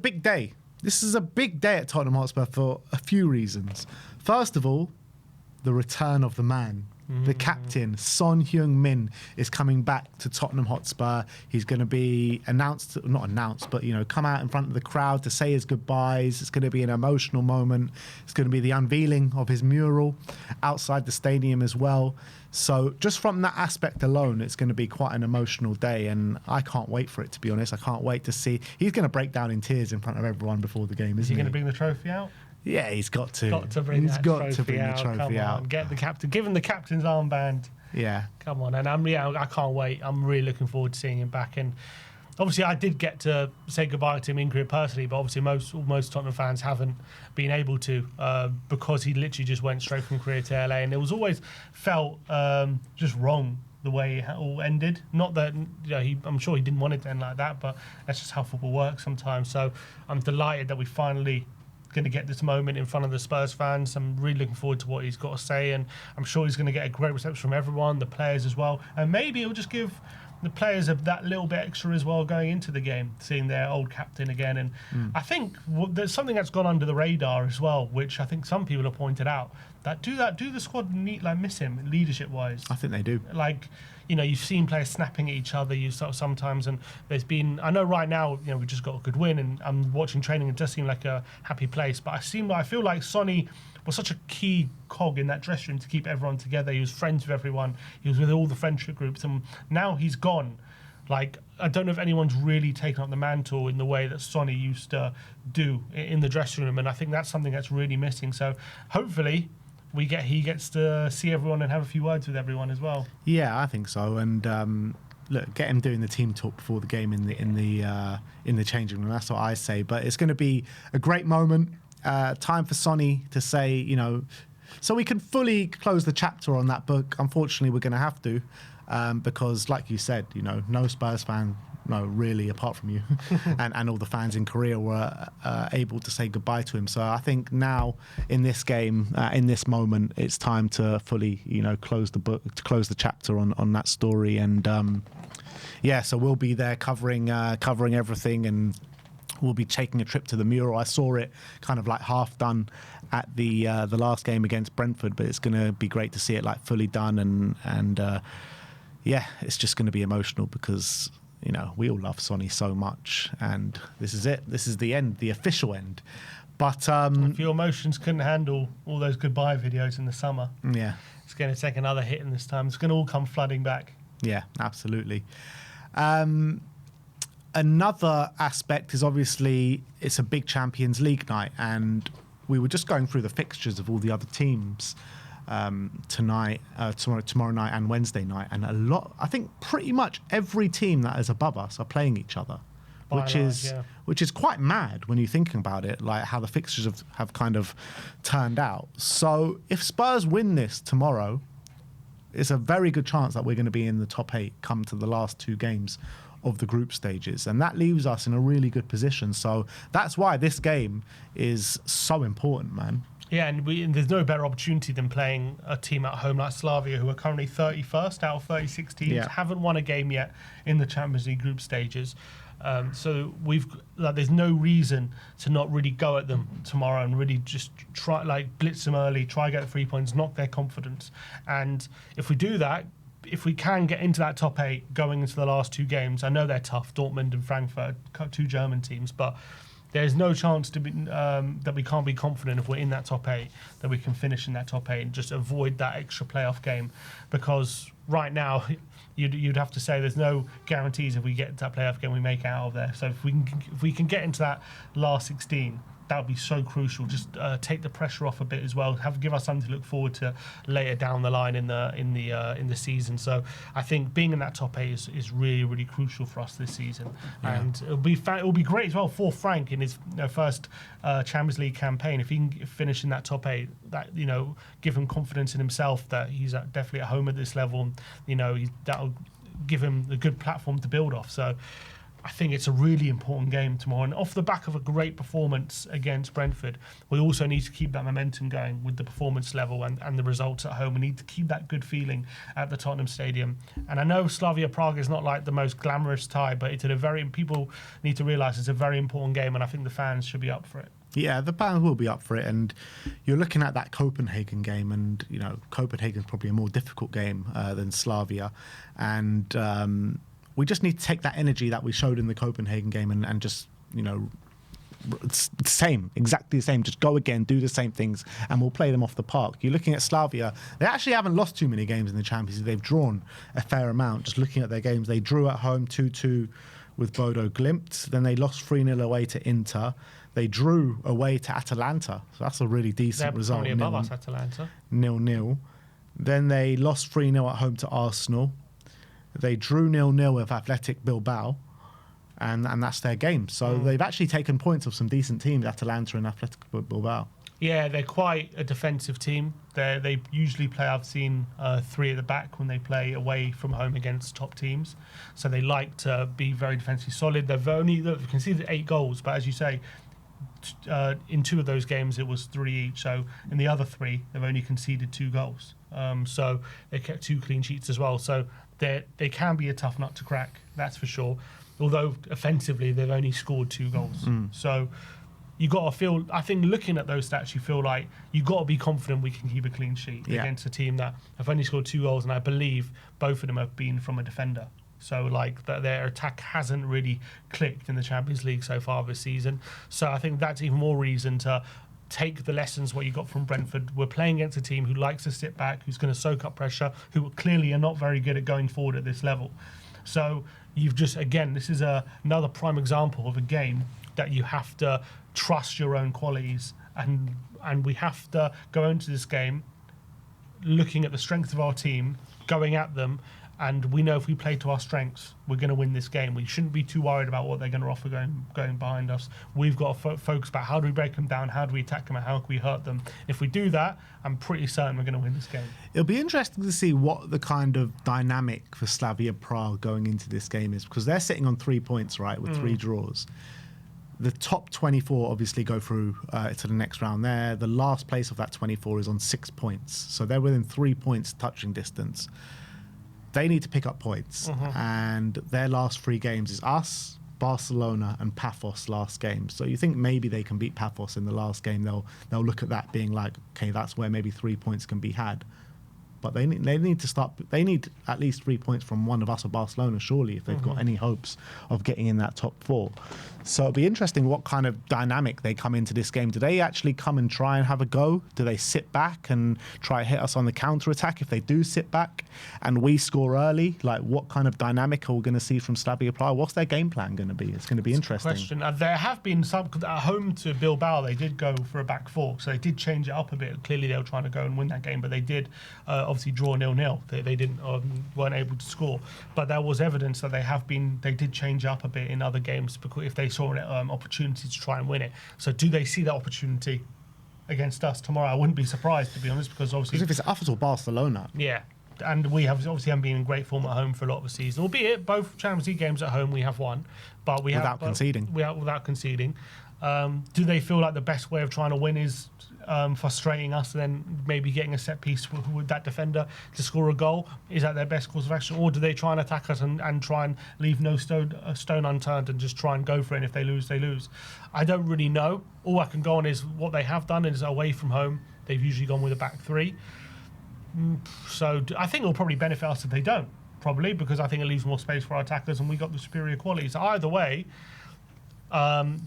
Big day. This is a big day at Tottenham Hotspur for a few reasons. First of all, the return of the man. The captain, Son Heung-min, is coming back to Tottenham Hotspur. He's going to be not announced, but, come out in front of the crowd to say his goodbyes. It's going to be an emotional moment. It's going to be the unveiling of his mural outside the stadium as well. So just from that aspect alone, it's going to be quite an emotional day, and I can't wait for it, to be honest. I can't wait to see. He's going to break down in tears in front of everyone before the game, isn't he? Is he going to bring the trophy out? Yeah, he's got to. He's got to bring the trophy out. Get the captain. Give him the captain's armband. Yeah. Come on, and I can't wait. I'm really looking forward to seeing him back. And obviously, I did get to say goodbye to him in Korea personally, but obviously most Tottenham fans haven't been able to because he literally just went straight from Korea to LA, and it was always felt just wrong the way it all ended. Not that I'm sure he didn't want it to end like that, but that's just how football works sometimes. So I'm delighted that we finally going to get this moment in front of the Spurs fans. I'm really looking forward to what he's got to say, and I'm sure he's going to get a great reception from everyone, the players as well, and maybe it'll just give the players that little bit extra as well going into the game, seeing their old captain again. And I think there's something that's gone under the radar as well, which I think some people have pointed out, that do the squad miss him leadership wise. I think they do. You've seen players snapping at each other sometimes, and there's been, I know right now, we just got a good win, and I'm watching training, it does seem like a happy place, but I feel like Sonny was such a key cog in that dressing room to keep everyone together. He was friends with everyone, he was with all the friendship groups, and now he's gone. I don't know if anyone's really taken up the mantle in the way that Sonny used to do in the dressing room, and I think that's something that's really missing. So hopefully he gets to see everyone and have a few words with everyone as well. Yeah, I think so. And look, get him doing the team talk before the game in the changing room. That's what I say. But it's going to be a great moment. Time for Sonny to say, so we can fully close the chapter on that book. Unfortunately, we're going to have to, because, like you said, no Spurs fan. No, really, apart from you, and all the fans in Korea were able to say goodbye to him. So I think now, in this game, in this moment, it's time to fully, close the book, to close the chapter on that story. And so we'll be there covering everything, and we'll be taking a trip to the mural. I saw it kind of half done at the last game against Brentford, but it's going to be great to see it fully done, and it's just going to be emotional because we all love Sonny so much, and this is it. This is the end, the official end. But if your emotions couldn't handle all those goodbye videos in the summer, it's going to take another hit in this time. It's going to all come flooding back. Yeah, absolutely. Another aspect is obviously it's a big Champions League night, and we were just going through the fixtures of all the other teams tomorrow night and Wednesday night, and I think pretty much every team that is above us are playing each other, which is quite mad when you're thinking about it, how the fixtures have kind of turned out. So if Spurs win this tomorrow, it's a very good chance that we're going to be in the top 8 come to the last 2 games of the group stages, and that leaves us in a really good position. So that's why this game is so important, man. Yeah, and there's no better opportunity than playing a team at home like Slavia, who are currently 31st out of 36 teams, haven't won a game yet in the Champions League group stages. So there's no reason to not really go at them tomorrow and really just try, blitz them early, try get the 3 points, knock their confidence. And if we do that, if we can get into that top 8 going into the last 2 games, I know they're tough, Dortmund and Frankfurt, 2 German teams, but there's no chance to be that we can't be confident if we're in that top 8 that we can finish in that top 8 and just avoid that extra playoff game, because right now you'd have to say there's no guarantees if we get to that playoff game we make it out of there. So if we can get into that last 16, that would be so crucial. Just take the pressure off a bit as well. Give us something to look forward to later down the line in the season. So I think being in that top 8 is really, really crucial for us this season. Yeah. And it'll be great as well for Frank in his first Champions League campaign. If he can finish in that top 8, that give him confidence in himself that he's definitely at home at this level. That'll give him a good platform to build off. So I think it's a really important game tomorrow. And off the back of a great performance against Brentford, we also need to keep that momentum going with the performance level and the results at home. We need to keep that good feeling at the Tottenham Stadium. And I know Slavia Prague is not like the most glamorous tie, but it's people need to realise it's a very important game, and I think the fans should be up for it. Yeah, the fans will be up for it, and you're looking at that Copenhagen game, and Copenhagen's probably a more difficult game than Slavia, and we just need to take that energy that we showed in the Copenhagen game and just, it's the same, exactly the same. Just go again, do the same things, and we'll play them off the park. You're looking at Slavia. They actually haven't lost too many games in the Champions League. They've drawn a fair amount. Just looking at their games, they drew at home 2-2 with Bodo Glimt. Then they lost 3-0 away to Inter. They drew away to Atalanta. So that's a really decent result. They're probably above us, Atalanta. 0-0. Then they lost 3-0 at home to Arsenal. They drew 0-0 with Athletic Bilbao, and that's their game. So they've actually taken points of some decent teams, Atalanta and Athletic Bilbao. Yeah, they're quite a defensive team. They usually play, I've seen 3 at the back when they play away from home against top teams. So they like to be very defensively solid. They've only conceded 8 goals, but as you say, in 2 of those games it was 3 each. So in the other 3, they've only conceded 2 goals. So they kept 2 clean sheets as well. So they can be a tough nut to crack, that's for sure. Although offensively they've only scored 2 goals. So you got to feel, I think looking at those stats, you feel like you got to be confident we can keep a clean sheet against a team that have only scored 2 goals, and I believe both of them have been from a defender. So like their attack hasn't really clicked in the Champions League so far this season. So I think that's even more reason to take the lessons what you got from Brentford. We're playing against a team who likes to sit back, who's going to soak up pressure, who clearly are not very good at going forward at this level. So you've just, again, this is another prime example of a game that you have to trust your own qualities, and we have to go into this game looking at the strength of our team, going at them, and we know if we play to our strengths, we're going to win this game. We shouldn't be too worried about what they're going to offer going behind us. We've got to focus about how do we break them down, how do we attack them, and how can we hurt them. If we do that, I'm pretty certain we're going to win this game. It'll be interesting to see what the kind of dynamic for Slavia Prague going into this game is, because they're sitting on 3 points, right, with 3 draws. The top 24 obviously go through to the next round there. The last place of that 24 is on 6 points. So they're within 3 points touching distance. They need to pick up points. And their last 3 games is us, Barcelona, and Paphos last game. So you think maybe they can beat Paphos in the last game. They'll look at that being like, okay, that's where maybe 3 points can be had. But they need to start. They need at least 3 points from one of us or Barcelona, surely, if they've got any hopes of getting in that top 4. So it'll be interesting what kind of dynamic they come into this game. Do they actually come and try and have a go? Do they sit back and try to hit us on the counter attack? If they do sit back and we score early, like what kind of dynamic are we going to see from Slavia Prague? What's their game plan going to be? It's going to be interesting. Question. There have been some at home to Bilbao. They did go for a back 4, so they did change it up a bit. Clearly, they were trying to go and win that game, but they did obviously draw 0-0. They didn't weren't able to score, but there was evidence that they did change up a bit in other games because if they saw an opportunity to try and win it. So do they see that opportunity against us tomorrow? I wouldn't be surprised, to be honest, because obviously if it's us or Barcelona, and we haven't been in great form at home for a lot of the season. Albeit both Champions League games at home we have won, but without conceding. Do they feel like the best way of trying to win is frustrating us and then maybe getting a set piece with that defender to score a goal? Is that their best course of action? Or do they try and attack us and try and leave no stone unturned and just try and go for it, and if they lose, they lose? I don't really know. All I can go on is what they have done is away from home, they've usually gone with a back 3. So I think it'll probably benefit us if they don't, probably, because I think it leaves more space for our attackers and we got the superior quality. So either way,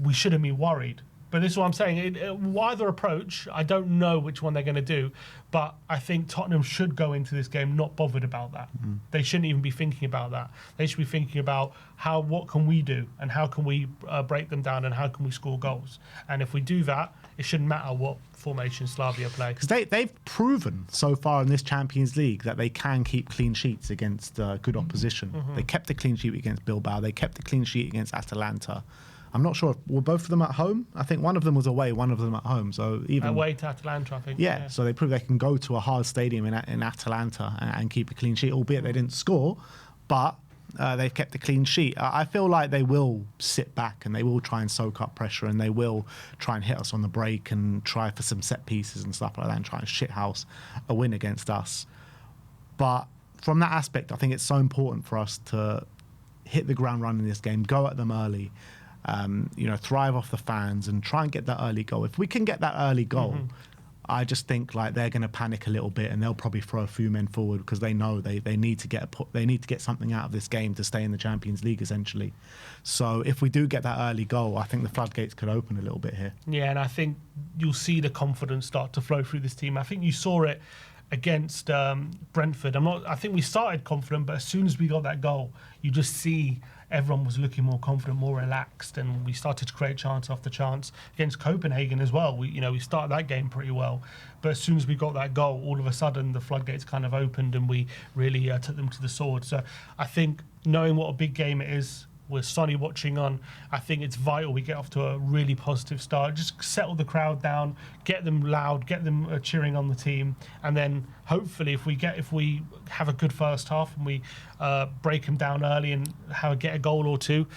we shouldn't be worried. But this is what I'm saying. Either approach, I don't know which one they're going to do, but I think Tottenham should go into this game not bothered about that. They shouldn't even be thinking about that. They should be thinking about what can we do and how can we break them down and how can we score goals. And if we do that, it shouldn't matter what formation Slavia play. Because they've proven so far in this Champions League that they can keep clean sheets against good opposition. They kept the clean sheet against Bilbao. They kept the clean sheet against Atalanta. I'm not sure. Were both of them at home? I think one of them was away, one of them at home. So even away to Atalanta, I think. Yeah, so they proved they can go to a hard stadium in Atalanta and keep a clean sheet, albeit they didn't score. But They've kept a clean sheet. I feel like they will sit back and they will try and soak up pressure and they will try and hit us on the break and try for some set pieces and stuff like that and try and shithouse a win against us. But from that aspect, I think it's so important for us to hit the ground running in this game, go at them early, thrive off the fans and try and get that early goal. If we can get that early goal, I just think like they're going to panic a little bit and they'll probably throw a few men forward because they know they need to get something out of this game to stay in the Champions League essentially. So if we do get that early goal, I think the floodgates could open a little bit here. Yeah, and I think you'll see the confidence start to flow through this team. I think you saw it against Brentford. I think we started confident, but as soon as we got that goal, you just see everyone was looking more confident, more relaxed, and we started to create chance after chance against Copenhagen as well. We started that game pretty well, but as soon as we got that goal, all of a sudden the floodgates kind of opened and we really took them to the sword. So I think knowing what a big game it is, with Sonny watching on, I think it's vital we get off to a really positive start. Just settle the crowd down, get them loud, get them cheering on the team, and then hopefully if we have a good first half and we break them down early and get a goal or two,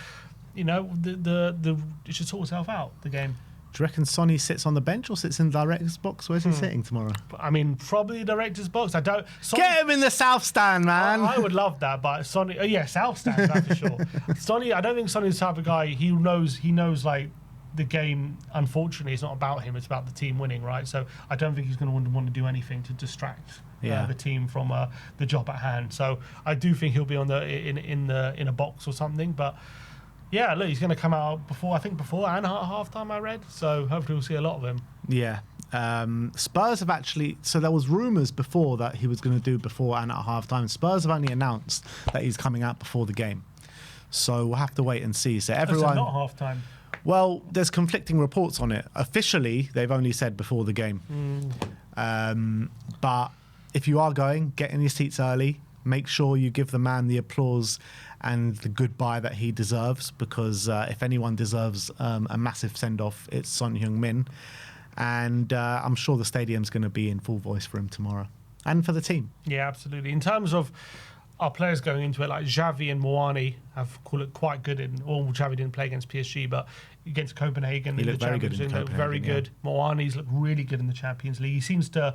it should sort itself out, the game. Do you reckon Sonny sits on the bench or sits in the director's box? Where's he sitting tomorrow? I mean, probably the director's box. Get him in the south stand, man. I would love that, but Sonny, south stand, that's for sure. Sonny, I don't think Sonny's the type of guy. He knows like the game. Unfortunately, it's not about him. It's about the team winning, right? So I don't think he's going to want to do anything to distract the team from the job at hand. So I do think he'll be on in a box or something, but. Yeah, look, he's going to come out before and at half-time, I read. So hopefully we'll see a lot of him. Yeah. Spurs have actually... So there was rumours before that he was going to do before and at half-time. Spurs have only announced that he's coming out before the game. So we'll have to wait and see. So everyone... not half-time? Well, there's conflicting reports on it. Officially, they've only said before the game. But if you are going, get in your seats early. Make sure you give the man the applause and the goodbye that he deserves, because if anyone deserves a massive send-off, it's Son Heung-min. And I'm sure the stadium's going to be in full voice for him tomorrow and for the team. Yeah, absolutely. In terms of our players going into it, like Xavi and Moani have looked quite good Xavi didn't play against PSG, but against Copenhagen, he looked very good. Very good. Moani's looked really good in the Champions League. He seems to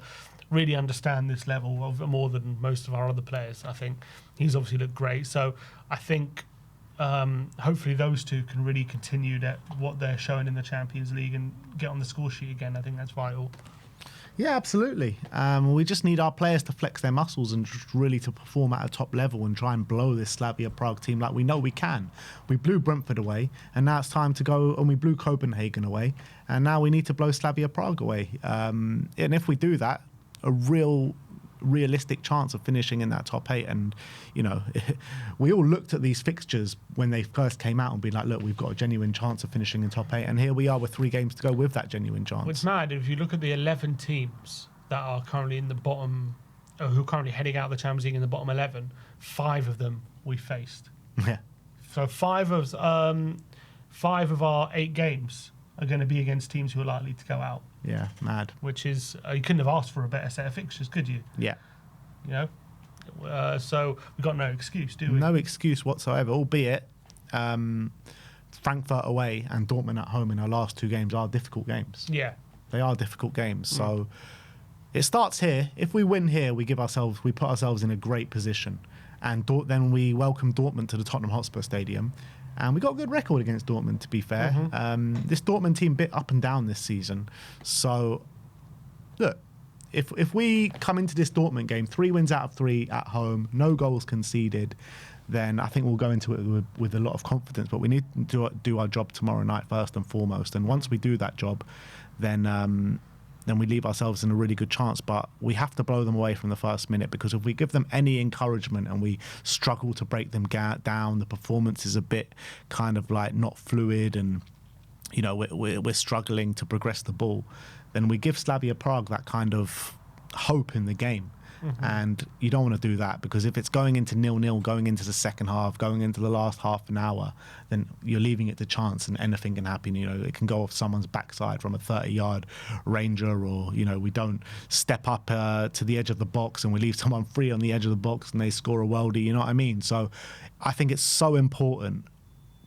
really understand this level of more than most of our other players. I think he's obviously looked great. So I think hopefully those two can really continue what they're showing in the Champions League and get on the score sheet again. I think that's vital. Yeah, absolutely. We just need our players to flex their muscles and just really to perform at a top level and try and blow this Slavia Prague team like we know we can. We blew Brentford away, and now it's time to go, and we blew Copenhagen away, and now we need to blow Slavia Prague away. And if we do that, a realistic chance of finishing in that top 8. And we all looked at these fixtures when they first came out and be like, look, we've got a genuine chance of finishing in top 8, and here we are with 3 games to go with that genuine chance. It's mad if you look at the 11 teams that are currently in the bottom, or who are currently heading out of the Champions League in the bottom 11, 5 of them we faced. Yeah. So 5 of our 8 games are going to be against teams who are likely to go out. Yeah, mad. Which is, you couldn't have asked for a better set of fixtures, could you? Yeah. So we've got no excuse, do we? No excuse whatsoever, albeit Frankfurt away and Dortmund at home in our last 2 games are difficult games. Yeah. They are difficult games. So it starts here. If we win here, we put ourselves in a great position. And then we welcome Dortmund to the Tottenham Hotspur Stadium. And we got a good record against Dortmund, to be fair. This Dortmund team bit up and down this season. So, look, if we come into this Dortmund game, 3 wins out of 3 at home, no goals conceded, then I think we'll go into it with a lot of confidence. But we need to do our job tomorrow night first and foremost. And once we do that job, then we leave ourselves in a really good chance. But we have to blow them away from the first minute, because if we give them any encouragement and we struggle to break them down, the performance is a bit kind of like not fluid, and we're struggling to progress the ball, then we give Slavia Prague that kind of hope in the game. And you don't want to do that, because if it's going into 0-0, going into the second half, going into the last half an hour, then you're leaving it to chance and anything can happen. You know, it can go off someone's backside from a 30-yard ranger, or, you know, we don't step up to the edge of the box and we leave someone free on the edge of the box and they score a worldie, you know what I mean? So I think it's so important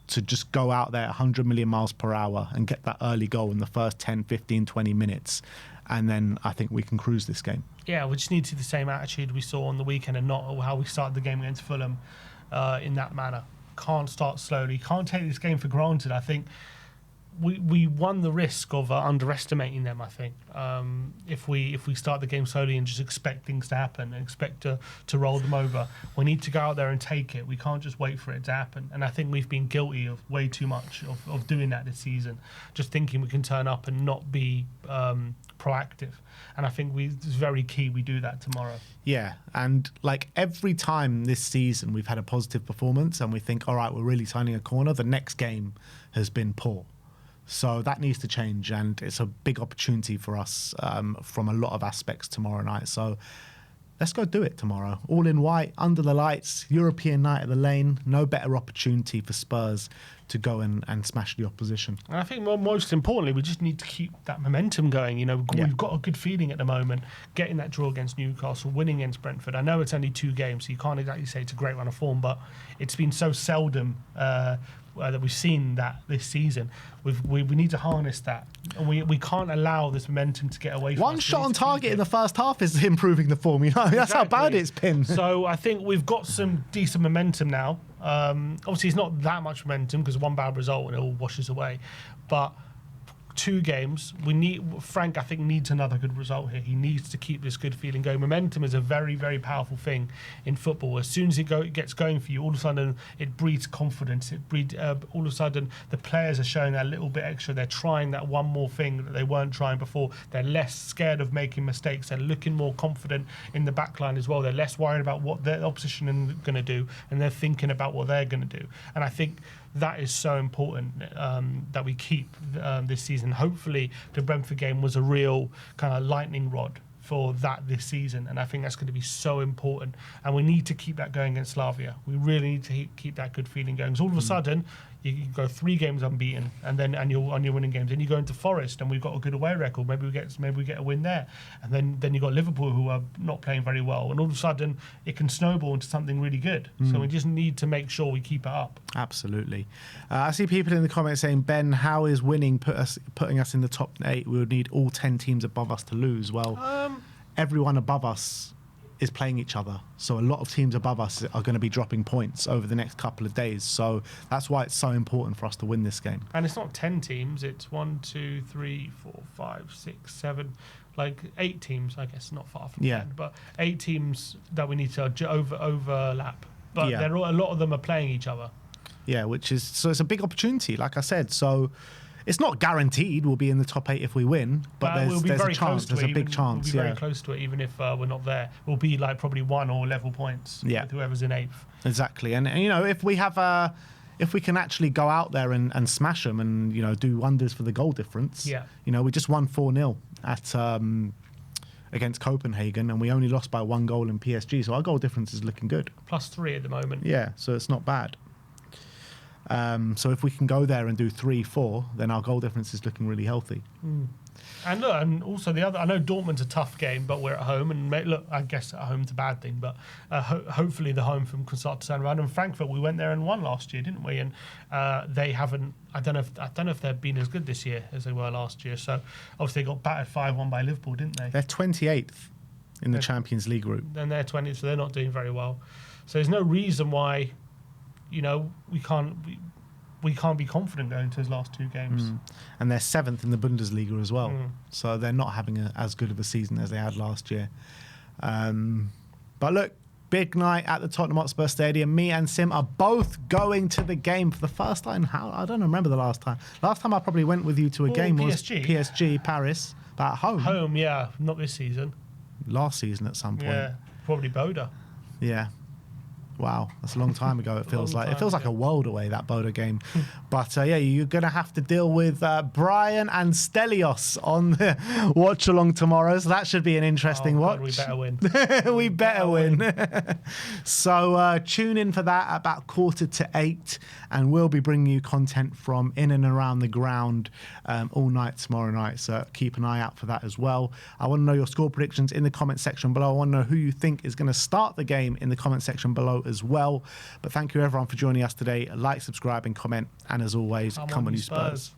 to just go out there 100 million miles per hour and get that early goal in the first 10, 15, 20 minutes. And then I think we can cruise this game. Yeah, we just need to see the same attitude we saw on the weekend and not how we started the game against Fulham in that manner. Can't start slowly. Can't take this game for granted. I think we run the risk of underestimating them, I think. If we start the game slowly and just expect things to happen and expect to roll them over, we need to go out there and take it. We can't just wait for it to happen. And I think we've been guilty of way too much of doing that this season, just thinking we can turn up and not be proactive. And I think it's very key we do that tomorrow. Yeah, and like every time this season we've had a positive performance and we think, all right, we're really turning a corner, the next game has been poor. So that needs to change, and it's a big opportunity for us from a lot of aspects tomorrow night. So let's go do it tomorrow. All in white, under the lights, European night at the Lane. No better opportunity for Spurs to go and smash the opposition. And I think most importantly, we just need to keep that momentum going. You know, we've got a good feeling at the moment, getting that draw against Newcastle, winning against Brentford. I know it's only 2 games, so you can't exactly say it's a great run of form, but it's been so seldom that we've seen that this season. We need to harness that, and we can't allow this momentum to get away from us. One shot on target in the first half is improving the form, you know. That's how bad it's been. So I think we've got some decent momentum now. Obviously it's not that much momentum because one bad result and it all washes away, but 2 games, Frank, I think, needs another good result here. He needs to keep this good feeling going. Momentum is a very, very powerful thing in football. As soon as it gets going for you, all of a sudden it breeds confidence. It breeds, all of a sudden the players are showing that little bit extra. They're trying that one more thing that they weren't trying before. They're less scared of making mistakes. They're looking more confident in the back line as well. They're less worried about what their opposition is going to do, and they're thinking about what they're going to do. And I think that is so important that we keep this season. Hopefully the Brentford game was a real kind of lightning rod for that this season, and I think that's going to be so important, and we need to keep that going against Slavia. We really need to keep that good feeling going, because all of a sudden you go 3 games unbeaten, and you're on your winning games. Then you go into Forest, and we've got a good away record. Maybe we get a win there, and then you got Liverpool, who are not playing very well, and all of a sudden it can snowball into something really good. So we just need to make sure we keep it up. Absolutely. I see people in the comments saying, Ben, how is winning putting us in the top 8? We would need all 10 teams above us to lose. Well, everyone above us is playing each other, so a lot of teams above us are going to be dropping points over the next couple of days, so that's why it's so important for us to win this game. And it's not 10 teams, it's 1, 2, 3, 4, 5, 6, 7, like 8 teams, I guess, not far from 10, but 8 teams that we need to overlap, but a lot of them are playing each other. Yeah, so it's a big opportunity, like I said. So it's not guaranteed we'll be in the top 8 if we win, but there's a chance. There's a big chance. We'll be very close to it, even if we're not there. We'll be like probably 1 or level points with whoever's in 8th. Exactly, and you know, if we can actually go out there and smash them and, you know, do wonders for the goal difference. Yeah. You know, we just won 4-0 at against Copenhagen, and we only lost by 1 goal in PSG. So our goal difference is looking good. +3 at the moment. Yeah, so it's not bad. So if we can go there and do 3-4, then our goal difference is looking really healthy. And look, and also I know Dortmund's a tough game, but we're at home, and look, I guess at home's a bad thing, but hopefully the home from can start to turn around. And Frankfurt, we went there and won last year, didn't we? And they haven't. I don't know if they've been as good this year as they were last year. So obviously they got battered 5-1 by Liverpool, didn't they? They're 28th in the Champions League group. And they're 20th, so they're not doing very well. So there's no reason why, you know, we can't be confident going to his last 2 games. And they're 7th in the Bundesliga as well. So they're not having as good of a season as they had last year. But look, big night at the Tottenham Hotspur Stadium. Me and Sim are both going to the game for the first time. I don't remember the last time. Last time I probably went with you to a game was PSG, Paris, but at home. Home, yeah. Not this season. Last season at some point. Yeah, probably Boda. Yeah. Wow, that's a long time ago. It feels like a world away, that Bodo game. But yeah, you're gonna have to deal with Brian and Stelios on the watch along tomorrow. So that should be an interesting watch. God, we better win. we better win. So tune in for that at about 7:45, and we'll be bringing you content from in and around the ground all night tomorrow night. So keep an eye out for that as well. I want to know your score predictions in the comment section below. I want to know who you think is going to start the game in the comment section below as well. But thank you everyone for joining us today. Like, subscribe and comment, and as always, come on you Spurs.